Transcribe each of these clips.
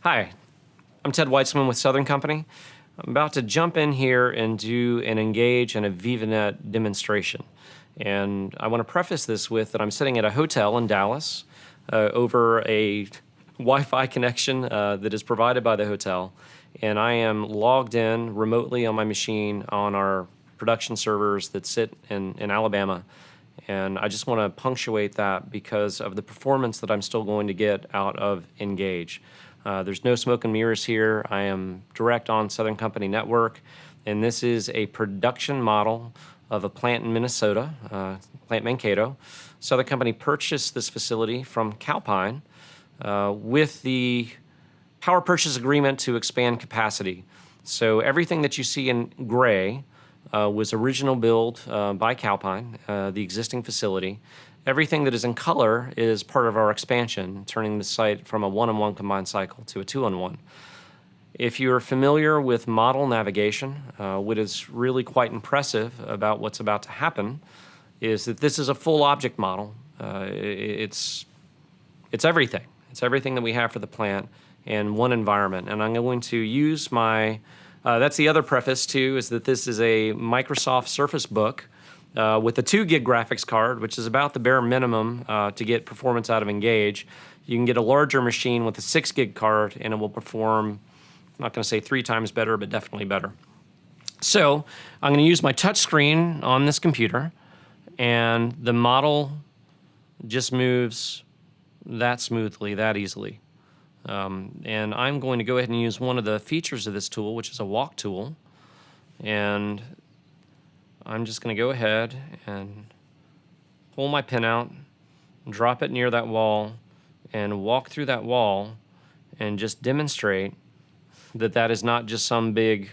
Hi, I'm Ted Weitzman with Southern Company. I'm about to jump in here and do an Engage and a VivaNet demonstration. And I want to preface this with that I'm sitting at a hotel in Dallas over a Wi-Fi connection that is provided by the hotel. And I am logged in remotely on my machine on our production servers that sit in Alabama. And I just want to punctuate that because of the performance that I'm still going to get out of Engage. There's no smoke and mirrors here. I am direct on Southern Company Network, and this is a production model of a plant in Minnesota, Plant Mankato. Southern Company purchased this facility from Calpine with the power purchase agreement to expand capacity. So everything that you see in gray was original build by Calpine, the existing facility. Everything that is in color is part of our expansion, turning the site from a 1-on-1 combined cycle to a 2-on-1. If you're familiar with model navigation, what is really quite impressive about what's about to happen is that this is a full object model. It's everything. It's everything that we have for the plant in one environment. And I'm going to use my, that's the other preface too, is that this is a Microsoft Surface Book with a 2 gig graphics card, which is about the bare minimum to get performance out of Engage. You can get a larger machine with a 6 gig card and it will perform, I'm not going to say 3 times better, but definitely better. So I'm going to use my touch screen on this computer, and the model just moves that smoothly, that easily. And I'm going to go ahead and use one of the features of this tool, which is a walk tool. And I'm just going to go ahead and pull my pin out, drop it near that wall, and walk through that wall and just demonstrate that that is not just some big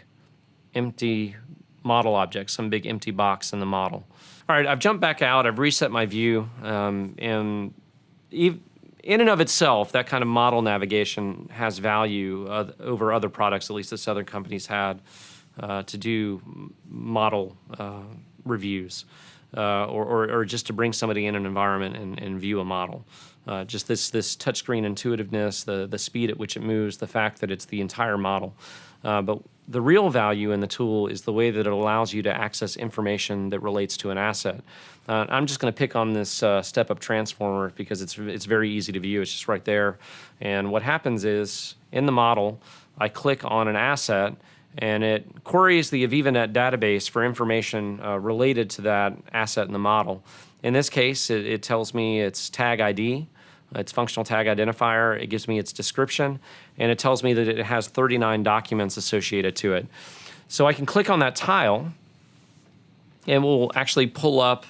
empty model object, some big empty box in the model. All right, I've jumped back out, I've reset my view, and in and of itself, that kind of model navigation has value over other products, at least that Southern Company's had, to do model reviews or just to bring somebody in an environment and view a model. Just this touchscreen intuitiveness, the speed at which it moves, the fact that it's the entire model. But the real value in the tool is the way that it allows you to access information that relates to an asset. I'm just going to pick on this step-up transformer because it's very easy to view. It's just right there. And what happens is, in the model, I click on an asset, and it queries the VivaNet database for information related to that asset in the model. In this case, it tells me its tag ID, its functional tag identifier, it gives me its description, and it tells me that it has 39 documents associated to it. So I can click on that tile, and we'll actually pull up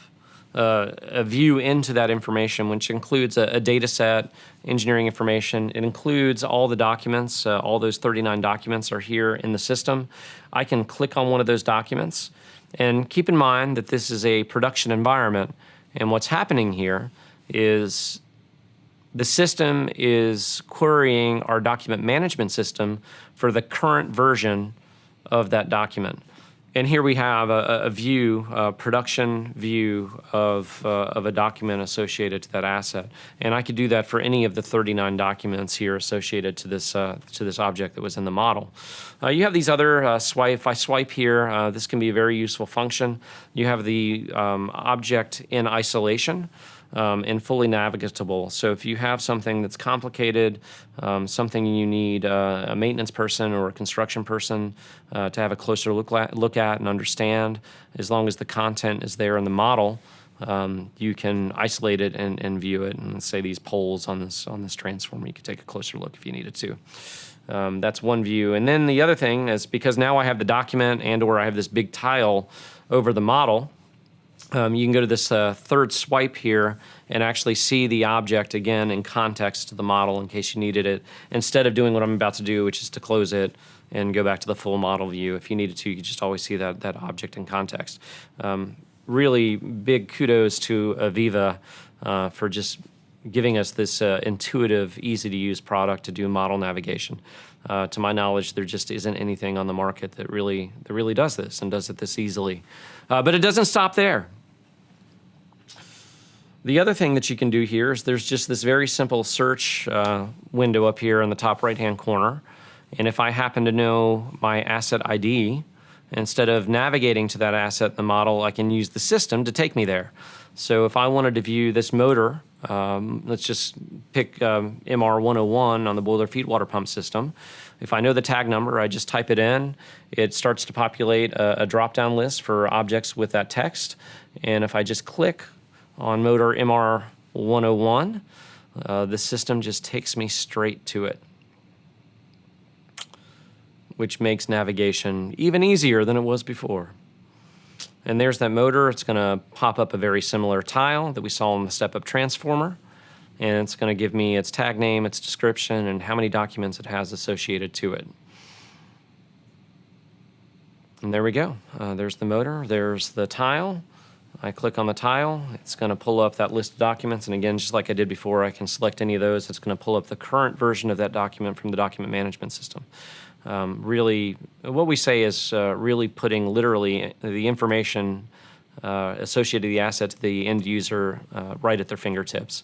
a view into that information, which includes a data set, engineering information. It includes all the documents. All those 39 documents are here in the system. I can click on one of those documents, and keep in mind that this is a production environment, and what's happening here is the system is querying our document management system for the current version of that document. And here we have a view, a production view of a document associated to that asset. And I could do that for any of the 39 documents here associated to this object that was in the model. You have these other swipe. If I swipe here, this can be a very useful function. You have the object in isolation. And fully navigable. So if you have something that's complicated, something you need a maintenance person or a construction person to have a closer look at and understand, as long as the content is there in the model, you can isolate it and view it. And say these poles on this transformer, you could take a closer look if you needed to. That's one view. And then the other thing is, because now I have the document and/or I have this big tile over the model, you can go to this third swipe here and actually see the object again in context to the model in case you needed it, instead of doing what I'm about to do, which is to close it and go back to the full model view. If you needed to, you could just always see that object in context. Really big kudos to AVEVA for just giving us this intuitive, easy-to-use product to do model navigation. To my knowledge, there just isn't anything on the market that really does this and does it this easily. But it doesn't stop there. The other thing that you can do here is there's just this very simple search window up here in the top right-hand corner. And if I happen to know my asset ID, instead of navigating to that asset in the model, I can use the system to take me there. So if I wanted to view this motor, let's just pick MR101 on the boiler feed water pump system. If I know the tag number, I just type it in. It starts to populate a drop-down list for objects with that text. And if I just click on motor MR101, the system just takes me straight to it, which makes navigation even easier than it was before. And there's that motor. It's going to pop up a very similar tile that we saw on the step-up transformer. And it's going to give me its tag name, its description, and how many documents it has associated to it. And there we go. There's the motor. There's the tile. I click on the tile. It's going to pull up that list of documents. And again, just like I did before, I can select any of those. It's going to pull up the current version of that document from the document management system. Really, what we say is really putting literally the information associated with the asset to the end user right at their fingertips.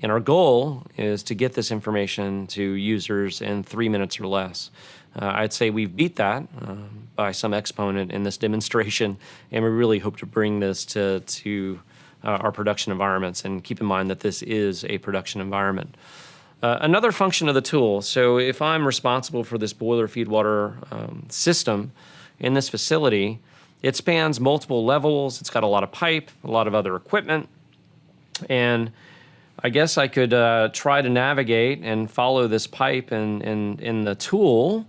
And our goal is to get this information to users in 3 minutes or less. I'd say we've beat that by some exponent in this demonstration, and we really hope to bring this to our production environments. And keep in mind that this is a production environment. Another function of the tool, so if I'm responsible for this boiler feed water system in this facility, it spans multiple levels. It's got a lot of pipe, a lot of other equipment, and I guess I could try to navigate and follow this pipe in the tool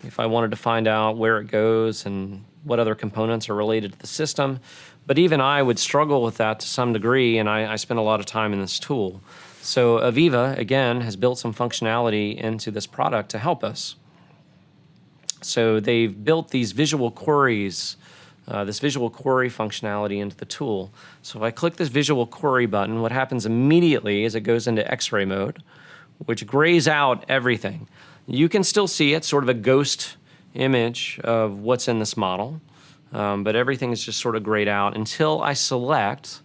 if I wanted to find out where it goes and what other components are related to the system. But even I would struggle with that to some degree, and I spend a lot of time in this tool. So AVEVA, again, has built some functionality into this product to help us. So they've built these visual queries, this visual query functionality into the tool. So if I click this visual query button, what happens immediately is it goes into X-ray mode, which grays out everything. You can still see it, sort of a ghost image of what's in this model, but everything is just sort of grayed out until I select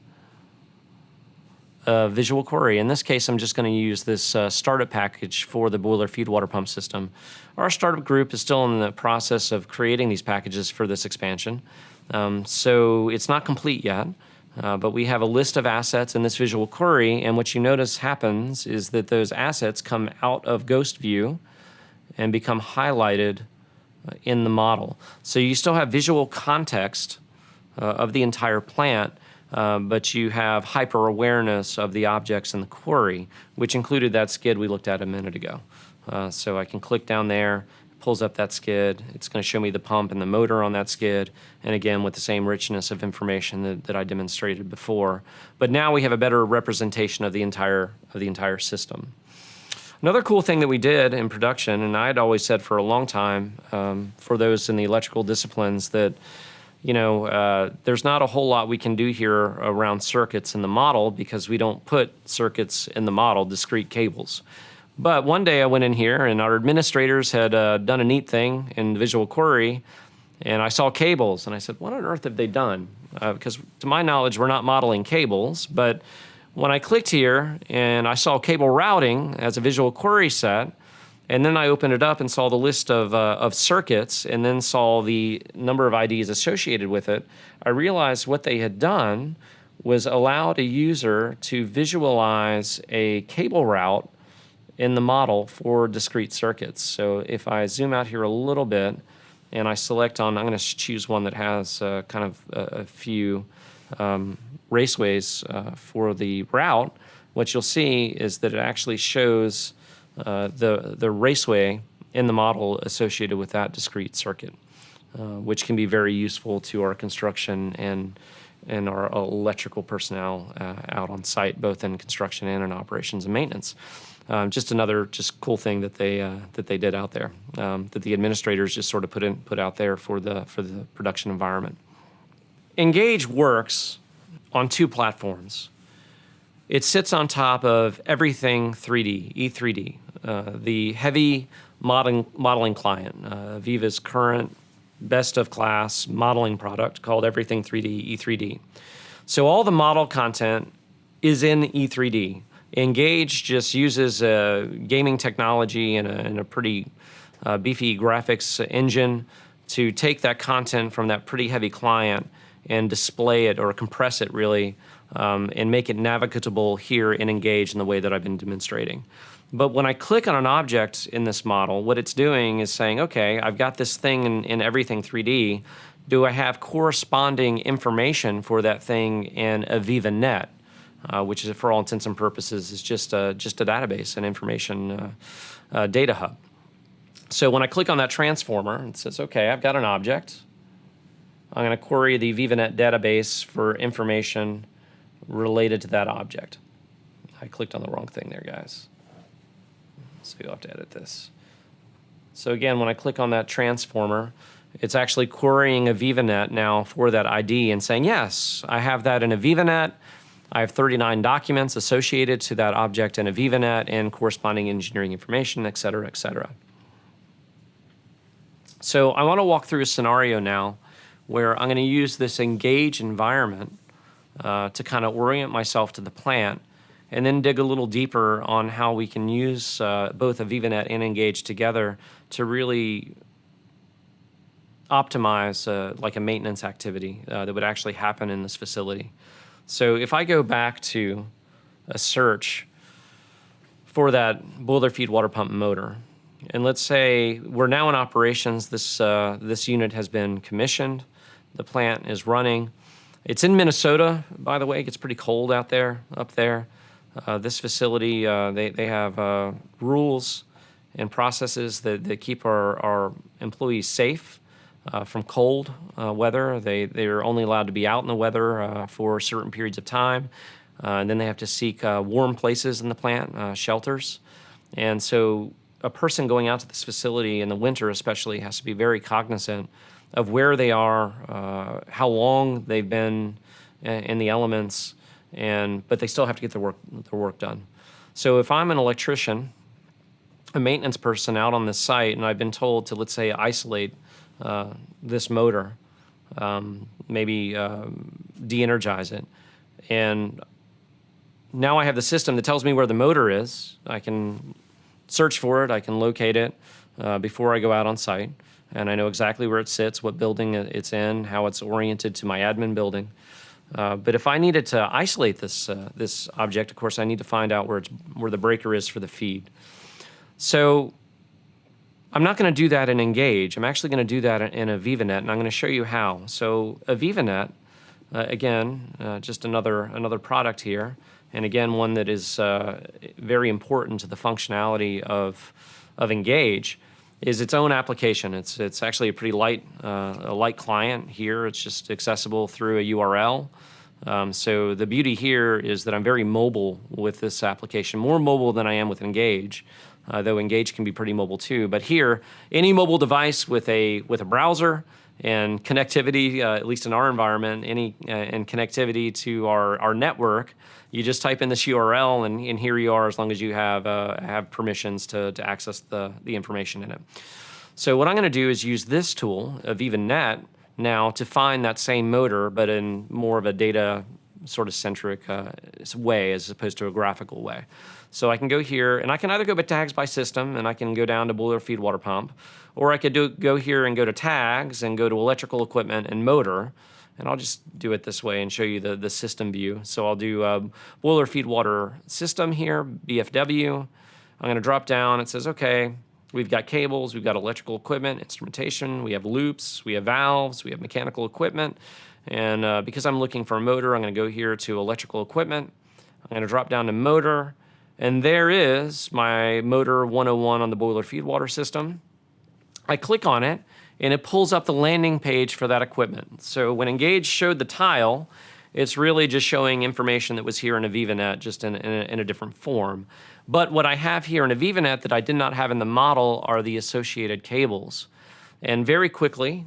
visual query. In this case, I'm just going to use this startup package for the boiler feed water pump system. Our startup group is still in the process of creating these packages for this expansion. So it's not complete yet, but we have a list of assets in this visual query, and what you notice happens is that those assets come out of ghost view and become highlighted in the model. So you still have visual context of the entire plant, but you have hyper-awareness of the objects in the query, which included that skid we looked at a minute ago. So I can click down there, pulls up that skid. It's going to show me the pump and the motor on that skid, and again, with the same richness of information that I demonstrated before. But now we have a better representation of the entire system. Another cool thing that we did in production, and I had always said for a long time, for those in the electrical disciplines, that there's not a whole lot we can do here around circuits in the model because we don't put circuits in the model, discrete cables. But one day I went in here and our administrators had done a neat thing in Visual Query, and I saw cables, and I said, what on earth have they done? Because to my knowledge, we're not modeling cables, but when I clicked here and I saw cable routing as a Visual Query set, and then I opened it up and saw the list of circuits and then saw the number of IDs associated with it, I realized what they had done was allowed a user to visualize a cable route in the model for discrete circuits. So if I zoom out here a little bit and I select on, I'm going to choose one that has kind of a few raceways for the route, what you'll see is that it actually shows the raceway in the model associated with that discrete circuit, which can be very useful to our construction and our electrical personnel out on site, both in construction and in operations and maintenance. Just another cool thing that they did out there, that the administrators just sort of put out there for the production environment. Engage works on two platforms. It sits on top of Everything 3D, E3D, the heavy modeling client, AVEVA's current best-of-class modeling product called Everything 3D, E3D. So all the model content is in E3D. Engage just uses gaming technology and a pretty beefy graphics engine to take that content from that pretty heavy client and display it or compress it really and make it navigable here in Engage in the way that I've been demonstrating. But when I click on an object in this model, what it's doing is saying, okay, I've got this thing in everything 3D. Do I have corresponding information for that thing in AVEVA Net, which is, for all intents and purposes, is just a database, an information data hub. So when I click on that transformer, it says, okay, I've got an object. I'm going to query the VivaNet database for information related to that object. I clicked on the wrong thing there, guys. So you'll have to edit this. So again, when I click on that transformer, it's actually querying a VivaNet now for that ID and saying, yes, I have that in a VivaNet. I have 39 documents associated to that object in a VivaNet and corresponding engineering information, et cetera, et cetera. So I want to walk through a scenario now where I'm going to use this Engage environment to kind of orient myself to the plant and then dig a little deeper on how we can use both a VivaNet and Engage together to really optimize like a maintenance activity that would actually happen in this facility. So if I go back to a search for that boiler feed water pump motor, and let's say we're now in operations, this unit has been commissioned, the plant is running. It's in Minnesota, by the way. It gets pretty cold out there, up there. This facility, they have rules and processes that keep our employees safe from cold weather. They're only allowed to be out in the weather for certain periods of time. And then they have to seek warm places in the plant, shelters. And so a person going out to this facility in the winter especially has to be very cognizant of where they are, how long they've been in the elements, but they still have to get their work done. So if I'm an electrician, a maintenance person out on this site, and I've been told to, let's say, isolate this motor, maybe de-energize it, and now I have the system that tells me where the motor is. I can search for it, I can locate it before I go out on site, and I know exactly where it sits, what building it's in, how it's oriented to my admin building. But if I needed to isolate this object, of course, I need to find out where the breaker is for the feed. So I'm not going to do that in Engage. I'm actually going to do that in a VivaNet, and I'm going to show you how. So a VivaNet, again, just another product here, and again, one that is very important to the functionality of Engage, is its own application. It's actually a pretty light client here. It's just accessible through a URL. So the beauty here is that I'm very mobile with this application, more mobile than I am with Engage, though Engage can be pretty mobile too. But here, any mobile device with a browser and connectivity, at least in our environment, and connectivity to our network, you just type in this URL, and here you are, as long as you have permissions to access the information in it. So what I'm going to do is use this tool, AVEVA Net, now to find that same motor, but in more of a data sort of centric way as opposed to a graphical way. So I can go here, and I can either go by tags by system, and I can go down to boiler feed water pump, or I could go here and go to tags and go to electrical equipment and motor, and I'll just do it this way and show you the system view. So I'll do boiler feed water system here, BFW. I'm going to drop down. It says, okay, we've got cables, we've got electrical equipment, instrumentation, we have loops, we have valves, we have mechanical equipment. And because I'm looking for a motor, I'm going to go here to electrical equipment. I'm going to drop down to motor. And there is my motor 101 on the boiler feed water system. I click on it, and it pulls up the landing page for that equipment. So when Engage showed the tile, it's really just showing information that was here in a VivaNet, just in a different form. But what I have here in a VivaNet that I did not have in the model are the associated cables. And very quickly,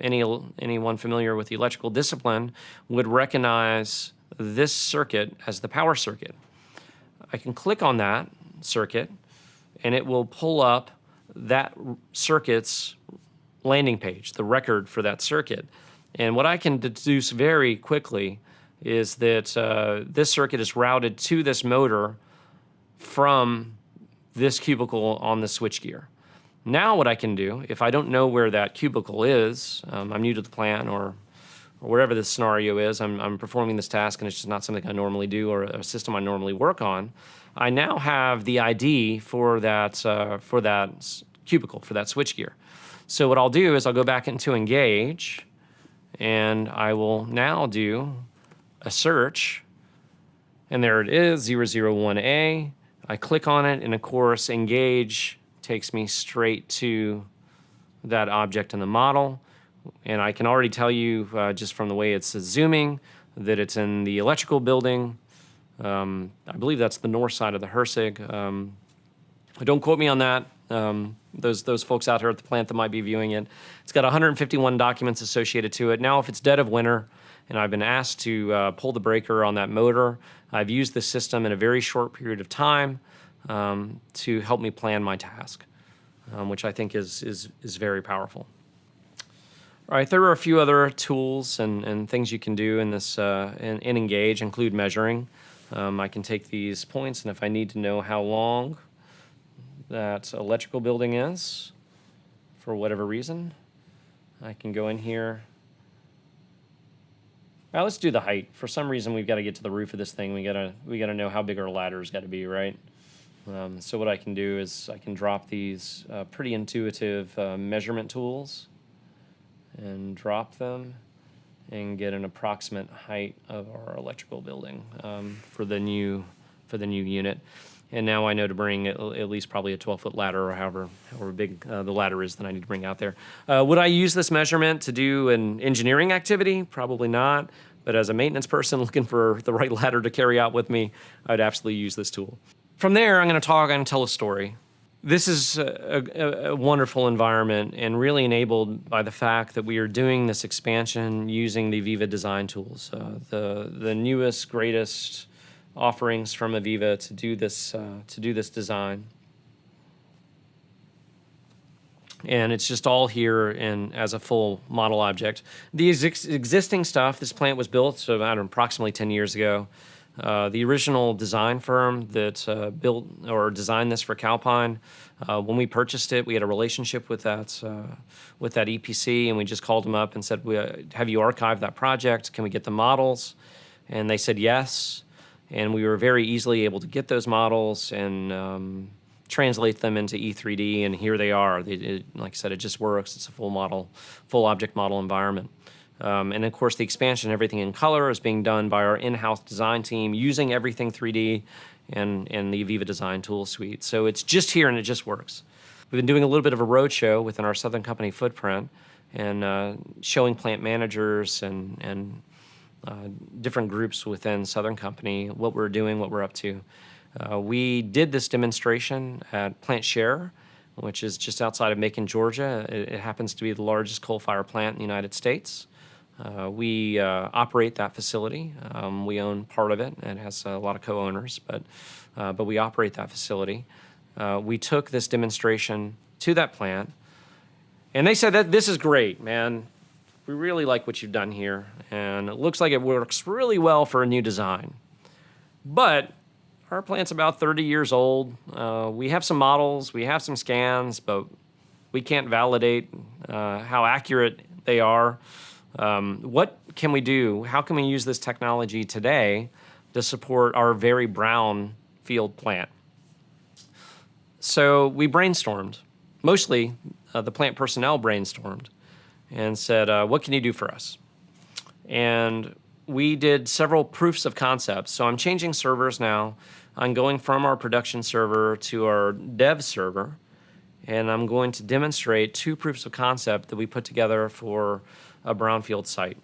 anyone familiar with the electrical discipline would recognize this circuit as the power circuit. I can click on that circuit, and it will pull up that circuit's landing page, the record for that circuit. And what I can deduce very quickly is that this circuit is routed to this motor from this cubicle on the switchgear. Now what I can do, if I don't know where that cubicle is, I'm new to the plant or wherever this scenario is, I'm performing this task and it's just not something I normally do or a system I normally work on, I now have the ID for that cubicle, for that switchgear. So what I'll do is I'll go back into Engage, and I will now do a search, and there it is, 001A. I click on it, and of course, Engage takes me straight to that object in the model. And I can already tell you, just from the way it's zooming, that it's in the electrical building. I believe that's the north side of the Hersig. Don't quote me on that. Those folks out here at the plant that might be viewing it. It's got 151 documents associated to it. Now, if it's dead of winter and I've been asked to pull the breaker on that motor, I've used this system in a very short period of time to help me plan my task, which I think is very powerful. All right, there are a few other tools and things you can do in this in Engage, include measuring. I can take these points, and if I need to know how long that electrical building is, for whatever reason, I can go in here. Now let's do the height. For some reason, we've got to get to the roof of this thing. We gotta know how big our ladder's got to be, right? So what I can do is I can drop these pretty intuitive measurement tools and drop them and get an approximate height of our electrical building for the new unit. And now I know to bring at least probably a 12-foot ladder, or however big the ladder is that I need to bring out there. Would I use this measurement to do an engineering activity? Probably not. But as a maintenance person looking for the right ladder to carry out with me, I'd absolutely use this tool. From there, I'm going to talk and tell a story. This is a wonderful environment and really enabled by the fact that we are doing this expansion using the AVEVA design tools, the newest, greatest offerings from AVEVA to do this design. And it's just all here as a full model object. The existing stuff, this plant was built approximately 10 years ago. The original design firm that built or designed this for Calpine, when we purchased it, we had a relationship with that EPC, and we just called them up and said, have you archived that project? Can we get the models? And they said yes. And we were very easily able to get those models and translate them into E3D, and here they are. Like I said, it just works. It's a full object model environment. And of course, the expansion, everything in color, is being done by our in-house design team using everything 3D and the AVEVA design tool suite. So it's just here and it just works. We've been doing a little bit of a roadshow within our Southern Company footprint and showing plant managers and different groups within Southern Company what we're doing, what we're up to. We did this demonstration at Plant Share, which is just outside of Macon, Georgia. It happens to be the largest coal-fired plant in the United States. We operate that facility. We own part of it. It has a lot of co-owners, but we operate that facility. We took this demonstration to that plant, and they said that this is great, man. We really like what you've done here, and it looks like it works really well for a new design. But our plant's about 30 years old. We have some models, we have some scans, but we can't validate how accurate they are. What can we do? How can we use this technology today to support our very brown field plant? So we brainstormed. Mostly the plant personnel brainstormed and said, what can you do for us? And we did several proofs of concepts. So I'm changing servers now. I'm going from our production server to our dev server, and I'm going to demonstrate two proofs of concept that we put together for a brownfield site.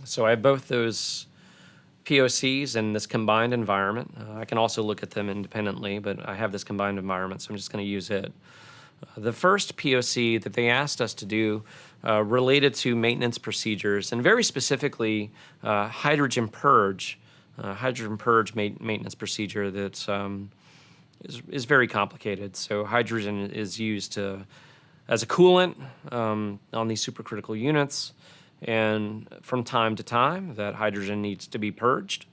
So I have both those POCs in this combined environment. I can also look at them independently, but I have this combined environment, so I'm just going to use it. The first POC that they asked us to do related to maintenance procedures, and very specifically hydrogen purge maintenance procedure that is very complicated. So hydrogen is used as a coolant on these supercritical units. And from time to time, that hydrogen needs to be purged,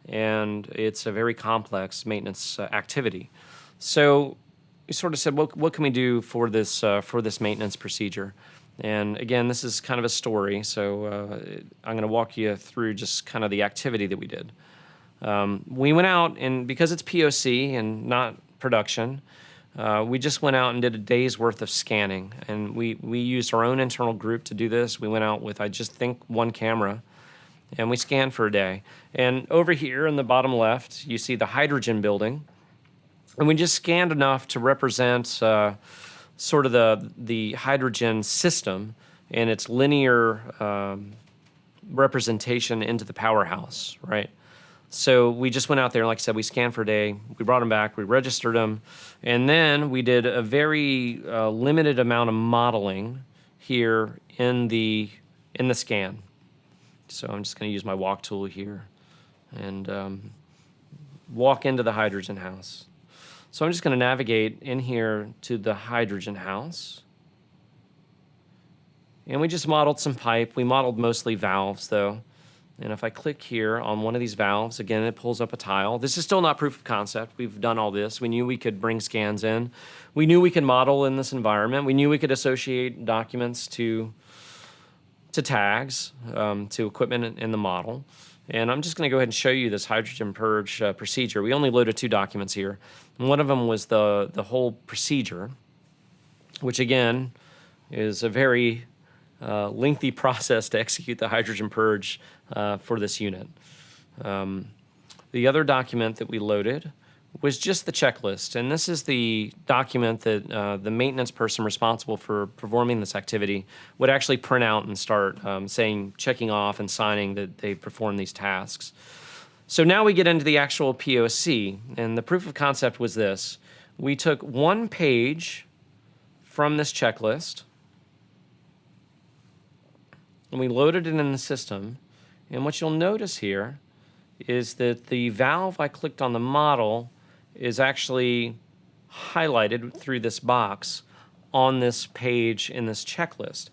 and it's a very complex maintenance activity. So we sort of said, what can we do for this maintenance procedure? And again, this is kind of a story, so I'm going to walk you through just kind of the activity that we did. We went out, and because it's POC and not production, we just went out and did a day's worth of scanning, and we used our own internal group to do this. We went out with, I just think, one camera, and we scanned for a day. And over here in the bottom left, you see the hydrogen building, and we just scanned enough to represent sort of the hydrogen system and its linear representation into the powerhouse, right? So we just went out there, like I said, we scanned for a day, we brought them back, we registered them, and then we did a very limited amount of modeling here in the scan. So I'm just going to use my walk tool here and walk into the hydrogen house. So I'm just going to navigate in here to the hydrogen house. And we just modeled some pipe. We modeled mostly valves, though. And if I click here on one of these valves, again, it pulls up a tile. This is still not proof of concept. We've done all this. We knew we could bring scans in. We knew we could model in this environment. We knew we could associate documents to tags, to equipment in the model. And I'm just going to go ahead and show you this hydrogen purge procedure. We only loaded 2 documents here. And one of them was the whole procedure, which again is a very lengthy process to execute the hydrogen purge for this unit. The other document that we loaded was just the checklist, and this is the document that the maintenance person responsible for performing this activity would actually print out and start checking off and signing that they performed these tasks. So now we get into the actual POC, and the proof of concept was this. We took one page from this checklist, and we loaded it in the system, and what you'll notice here is that the valve I clicked on the model is actually highlighted through this box on this page in this checklist.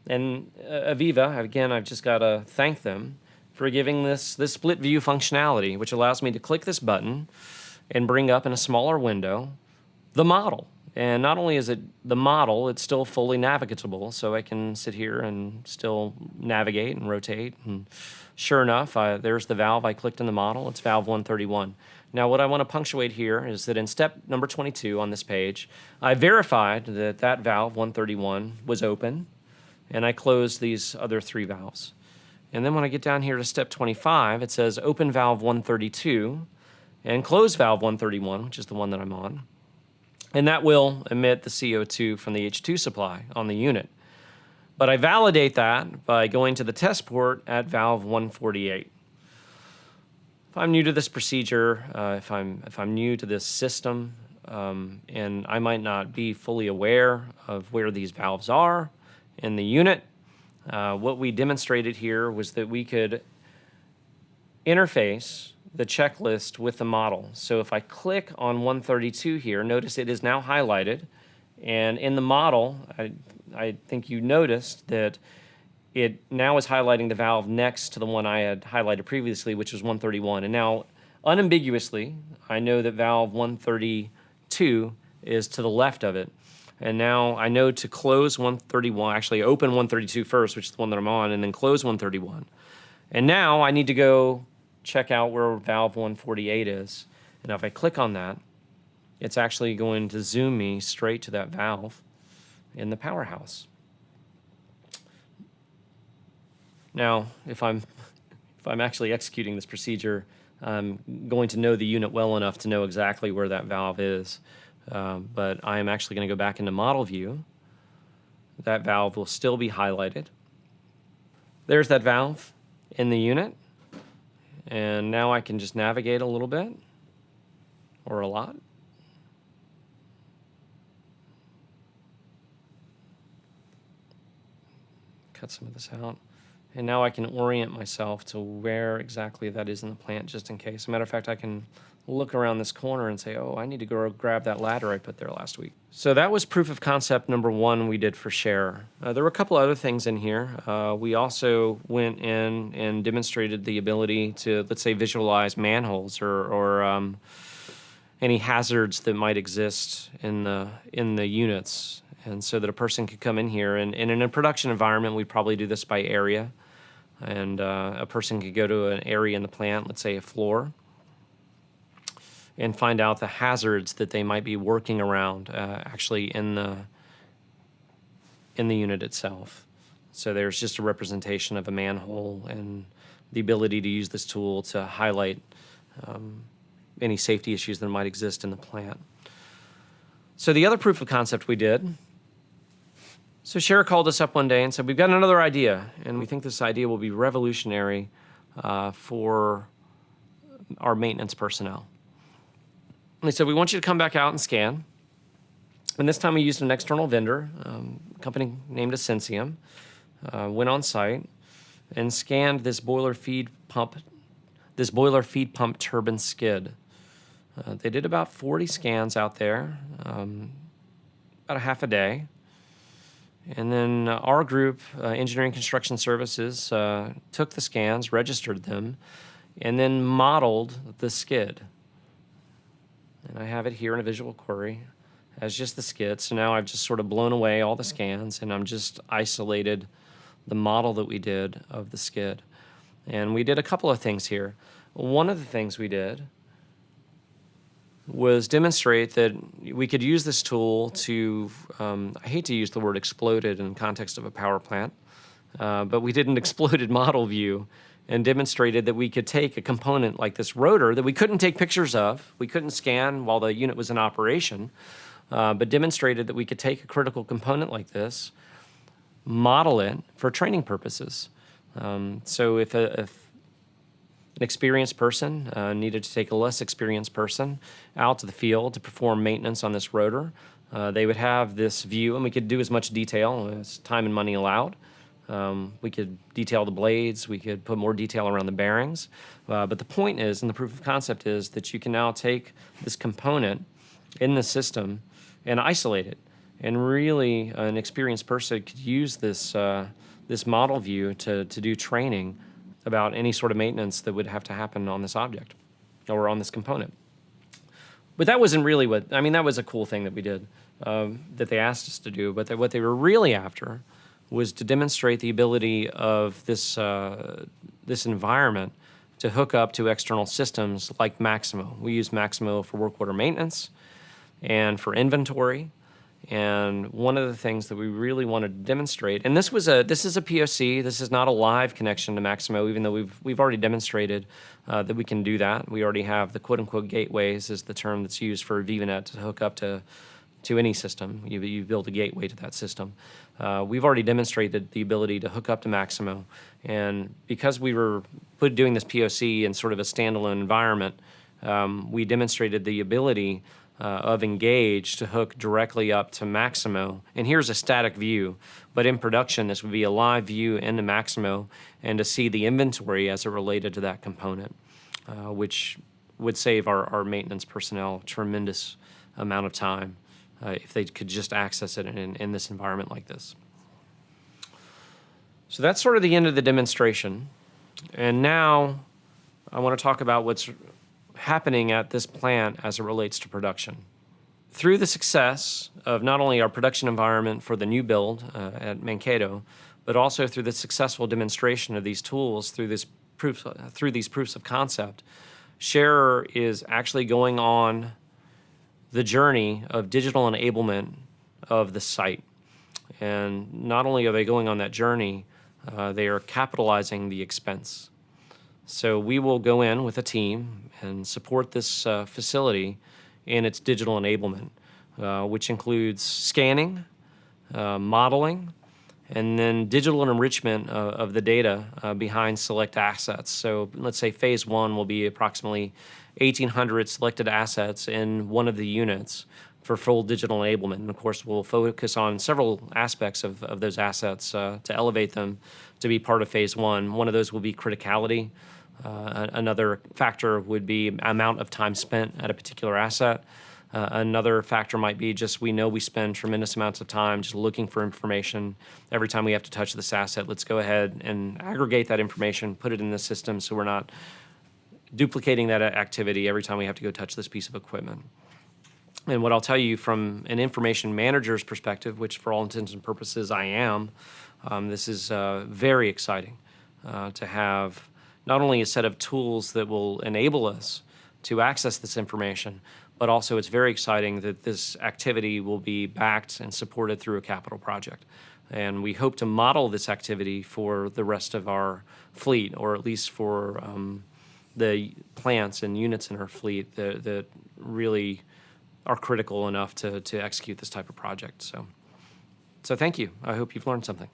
And AVEVA, again, I've just got to thank them for giving this split view functionality, which allows me to click this button and bring up in a smaller window the model. And not only is it the model, it's still fully navigatable, so I can sit here and still navigate and rotate. And sure enough, there's the valve I clicked in the model. It's valve 131. Now, what I want to punctuate here is that in step number 22 on this page, I verified that that valve 131 was open, and I closed these other 3 valves. And then when I get down here to step 25, it says open valve 132 and close valve 131, which is the one that I'm on. And that will emit the CO2 from the H2 supply on the unit. But I validate that by going to the test port at valve 148. If I'm new to this procedure, if I'm new to this system, and I might not be fully aware of where these valves are in the unit, what we demonstrated here was that we could interface the checklist with the model. So if I click on 132 here, notice it is now highlighted, and in the model, I think you noticed that it now is highlighting the valve next to the one I had highlighted previously, which was 131. And now, unambiguously, I know that valve 132 is to the left of it. And now I know to close 131, actually open 132 first, which is the one that I'm on, and then close 131. And now I need to go check out where valve 148 is. And if I click on that, it's actually going to zoom me straight to that valve in the powerhouse. Now, if I'm actually executing this procedure, I'm going to know the unit well enough to know exactly where that valve is. But I am actually going to go back into model view. That valve will still be highlighted. There's that valve in the unit. And now I can just navigate a little bit, or a lot. Cut some of this out. And now I can orient myself to where exactly that is in the plant, just in case. As a matter of fact, I can look around this corner and say, oh, I need to go grab that ladder I put there last week. So that was proof of concept number one we did for Share. There were a couple other things in here. We also went in and demonstrated the ability to, let's say, visualize manholes or any hazards that might exist in the units. And so that a person could come in here, and in a production environment, we'd probably do this by area. And a person could go to an area in the plant, let's say a floor, and find out the hazards that they might be working around actually in the unit itself. So there's just a representation of a manhole and the ability to use this tool to highlight any safety issues that might exist in the plant. So the other proof of concept we did, so Share called us up one day and said, we've got another idea, and we think this idea will be revolutionary for our maintenance personnel. And they said, we want you to come back out and scan. And this time we used an external vendor, a company named Ascensium, went on site and scanned this boiler feed pump turbine skid. They did about 40 scans out there, about a half a day. And then our group, Engineering Construction Services, took the scans, registered them, and then modeled the skid. And I have it here in a visual query as just the skid. So now I've just sort of blown away all the scans, and I'm just isolated the model that we did of the skid. And we did a couple of things here. One of the things we did was demonstrate that we could use this tool to, I hate to use the word exploded in the context of a power plant, but we did an exploded model view and demonstrated that we could take a component like this rotor that we couldn't take pictures of, we couldn't scan while the unit was in operation, but demonstrated that we could take a critical component like this, model it for training purposes. So if an experienced person needed to take a less experienced person out to the field to perform maintenance on this rotor, they would have this view, and we could do as much detail as time and money allowed. We could detail the blades, we could put more detail around the bearings, but the point is, and the proof of concept is, that you can now take this component in the system and isolate it. And really, an experienced person could use this model view to do training about any sort of maintenance that would have to happen on this object or on this component. But that wasn't really that was a cool thing that we did, that they asked us to do, but what they were really after was to demonstrate the ability of this environment to hook up to external systems like Maximo. We use Maximo for work order maintenance and for inventory. And one of the things that we really wanted to demonstrate, and this is a POC, this is not a live connection to Maximo, even though we've already demonstrated that we can do that. We already have the quote-unquote gateways is the term that's used for VivaNet to hook up to any system. You build a gateway to that system. We've already demonstrated the ability to hook up to Maximo. And because we were doing this POC in sort of a standalone environment, we demonstrated the ability of Engage to hook directly up to Maximo. And here's a static view, but in production, this would be a live view into Maximo and to see the inventory as it related to that component, which would save our maintenance personnel a tremendous amount of time if they could just access it in this environment like this. So that's sort of the end of the demonstration. And now I want to talk about what's happening at this plant as it relates to production. Through the success of not only our production environment for the new build at Mankato, but also through the successful demonstration of these tools through these proofs of concept, Share is actually going on the journey of digital enablement of the site. And not only are they going on that journey, they are capitalizing the expense. So we will go in with a team and support this facility in its digital enablement, which includes scanning, modeling, and then digital enrichment of the data behind select assets. So let's say phase one will be approximately 1,800 selected assets in one of the units for full digital enablement. And of course, we'll focus on several aspects of those assets to elevate them to be part of phase one. One of those will be criticality. Another factor would be amount of time spent at a particular asset. Another factor might be just we know we spend tremendous amounts of time just looking for information. Every time we have to touch this asset, let's go ahead and aggregate that information, put it in the system so we're not duplicating that activity every time we have to go touch this piece of equipment. And what I'll tell you from an information manager's perspective, which for all intents and purposes I am, this is very exciting to have not only a set of tools that will enable us to access this information, but also it's very exciting that this activity will be backed and supported through a capital project. And we hope to model this activity for the rest of our fleet, or at least for the plants and units in our fleet that really are critical enough to execute this type of project. So thank you. I hope you've learned something.